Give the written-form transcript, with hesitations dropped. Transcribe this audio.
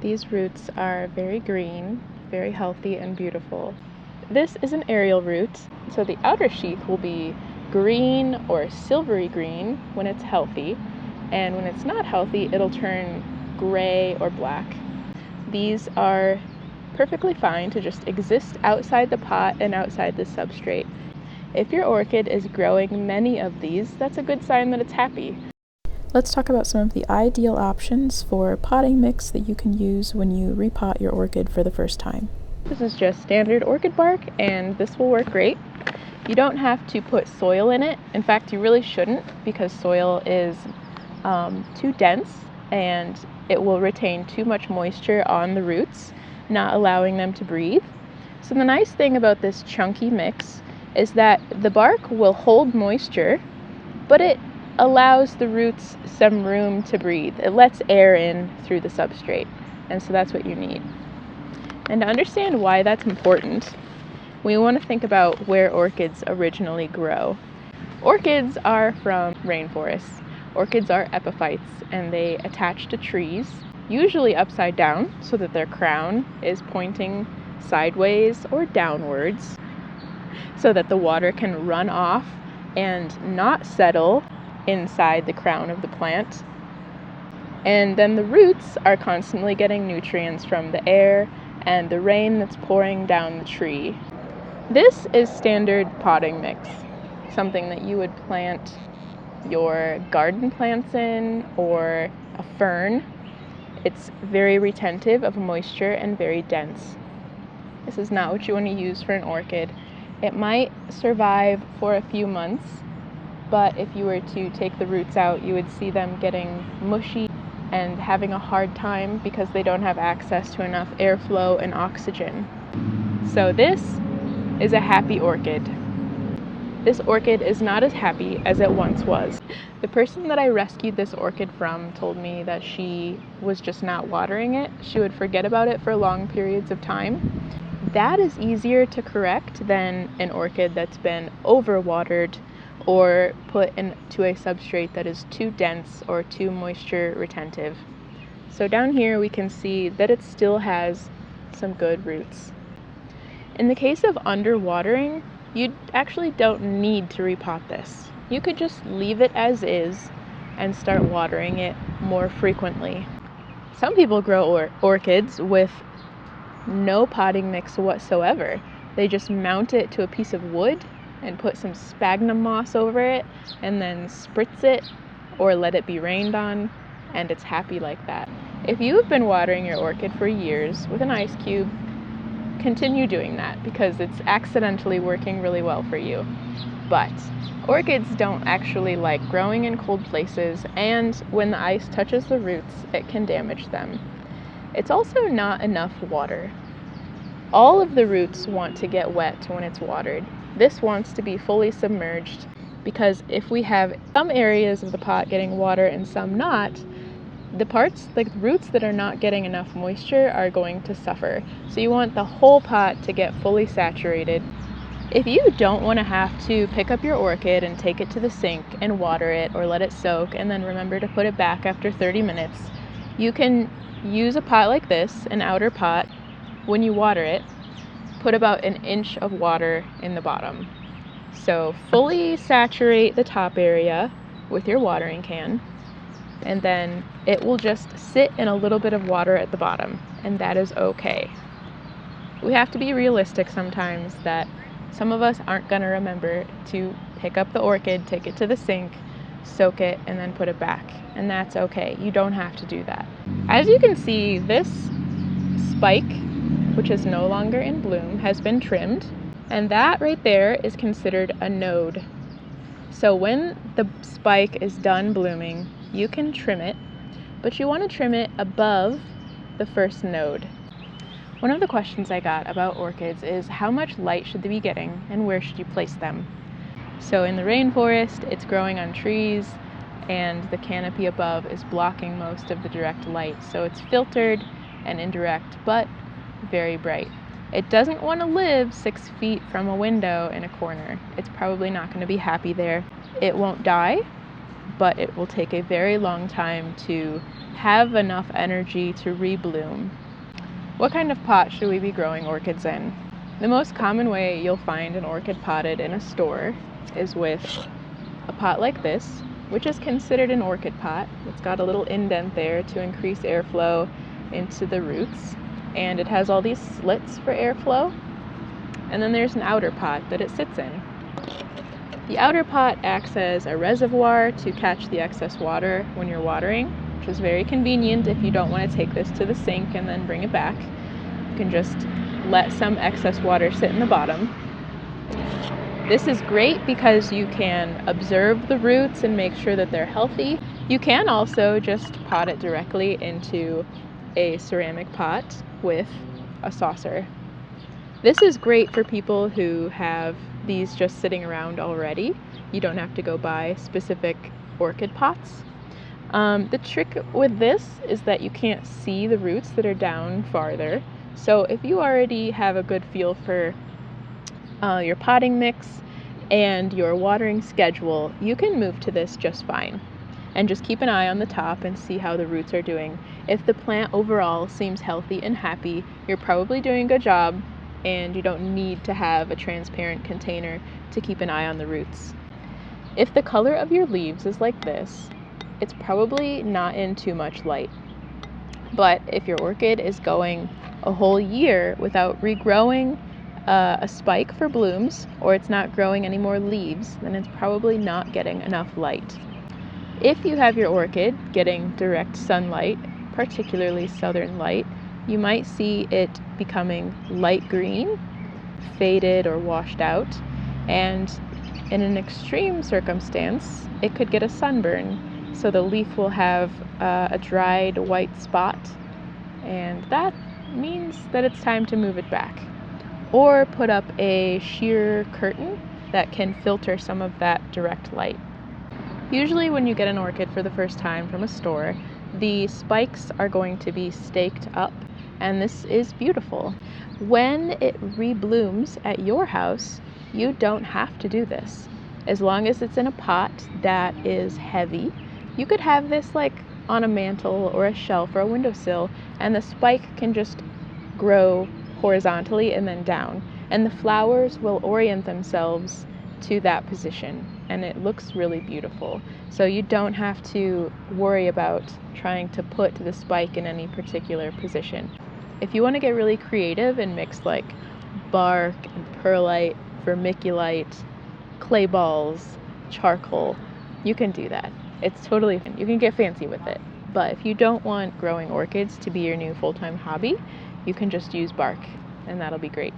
These roots are very green, very healthy and beautiful. This is an aerial root, so the outer sheath will be green or silvery green when it's healthy, and when it's not healthy, it'll turn gray or black. These are perfectly fine to just exist outside the pot and outside the substrate. If your orchid is growing many of these, that's a good sign that it's happy. Let's talk about some of the ideal options for potting mix that you can use when you repot your orchid for the first time. This is just standard orchid bark, and this will work great. You don't have to put soil in it. In fact, you really shouldn't, because soil is too dense and it will retain too much moisture on the roots, not allowing them to breathe. So the nice thing about this chunky mix is that the bark will hold moisture, but it allows the roots some room to breathe. It lets air in through the substrate, and so that's what you need. And to understand why that's important, we want to think about where orchids originally grow. Orchids are from rainforests. Orchids are epiphytes, and they attach to trees, usually upside down, so that their crown is pointing sideways or downwards, so that the water can run off and not settle inside the crown of the plant. And then the roots are constantly getting nutrients from the air and the rain that's pouring down the tree. This is standard potting mix, something that you would plant your garden plants in, or a fern. It's very retentive of moisture and very dense. This is not what you want to use for an orchid. It might survive for a few months, but if you were to take the roots out, you would see them getting mushy and having a hard time because they don't have access to enough airflow and oxygen. So this is a happy orchid. This orchid is not as happy as it once was. The person that I rescued this orchid from told me that she was just not watering it. She would forget about it for long periods of time. That is easier to correct than an orchid that's been overwatered or put into a substrate that is too dense or too moisture retentive. So down here we can see that it still has some good roots. In the case of underwatering, you actually don't need to repot this. You could just leave it as is and start watering it more frequently. Some people grow orchids with no potting mix whatsoever. They just mount it to a piece of wood and put some sphagnum moss over it and then spritz it or let it be rained on, and it's happy like that. If you have been watering your orchid for years with an ice cube, continue doing that because it's accidentally working really well for you. But orchids don't actually like growing in cold places, and when the ice touches the roots, it can damage them. It's also not enough water. All of the roots want to get wet when it's watered. This wants to be fully submerged, because if we have some areas of the pot getting water and some not, the parts, like the roots that are not getting enough moisture, are going to suffer. So you want the whole pot to get fully saturated. If you don't want to have to pick up your orchid and take it to the sink and water it or let it soak and then remember to put it back after 30 minutes, you can use a pot like this, an outer pot. When you water it, put about an inch of water in the bottom. So fully saturate the top area with your watering can, and then it will just sit in a little bit of water at the bottom, and that is okay. We have to be realistic sometimes that some of us aren't going to remember to pick up the orchid, take it to the sink, soak it, and then put it back, and that's okay. You don't have to do that. As you can see, this spike, which is no longer in bloom, has been trimmed, and that right there is considered a node. So when the spike is done blooming, you can trim it, but you want to trim it above the first node. One of the questions I got about orchids is how much light should they be getting and where should you place them? So in the rainforest, it's growing on trees, and the canopy above is blocking most of the direct light, so it's filtered and indirect, but very bright. It doesn't want to live 6 feet from a window in a corner. It's probably not going to be happy there. It won't die, but it will take a very long time to have enough energy to rebloom. What kind of pot should we be growing orchids in? The most common way you'll find an orchid potted in a store is with a pot like this, which is considered an orchid pot. It's got a little indent there to increase airflow into the roots, and it has all these slits for airflow. And then there's an outer pot that it sits in. The outer pot acts as a reservoir to catch the excess water when you're watering, which is very convenient if you don't want to take this to the sink and then bring it back. You can just let some excess water sit in the bottom. This is great because you can observe the roots and make sure that they're healthy. You can also just pot it directly into a ceramic pot with a saucer. This is great for people who have these just sitting around already. You don't have to go buy specific orchid pots. The trick with this is that you can't see the roots that are down farther. So if you already have a good feel for your potting mix and your watering schedule, you can move to this just fine. And just keep an eye on the top and see how the roots are doing. If the plant overall seems healthy and happy, you're probably doing a good job, and you don't need to have a transparent container to keep an eye on the roots. If the color of your leaves is like this, it's probably not in too much light. But if your orchid is going a whole year without regrowing a spike for blooms, or it's not growing any more leaves, then it's probably not getting enough light. If you have your orchid getting direct sunlight, particularly southern light, you might see it becoming light green, faded or washed out, and in an extreme circumstance, it could get a sunburn. So the leaf will have a dried white spot, and that means that it's time to move it back. Or put up a sheer curtain that can filter some of that direct light. Usually when you get an orchid for the first time from a store, the spikes are going to be staked up, and this is beautiful. When it reblooms at your house, you don't have to do this. As long as it's in a pot that is heavy, you could have this like on a mantle or a shelf or a windowsill, and the spike can just grow horizontally and then down, and the flowers will orient themselves to that position, and it looks really beautiful. So you don't have to worry about trying to put the spike in any particular position. If you want to get really creative and mix like bark and perlite, vermiculite, clay balls, charcoal, you can do that. It's totally fun. You can get fancy with it. But if you don't want growing orchids to be your new full-time hobby, you can just use bark, and that'll be great.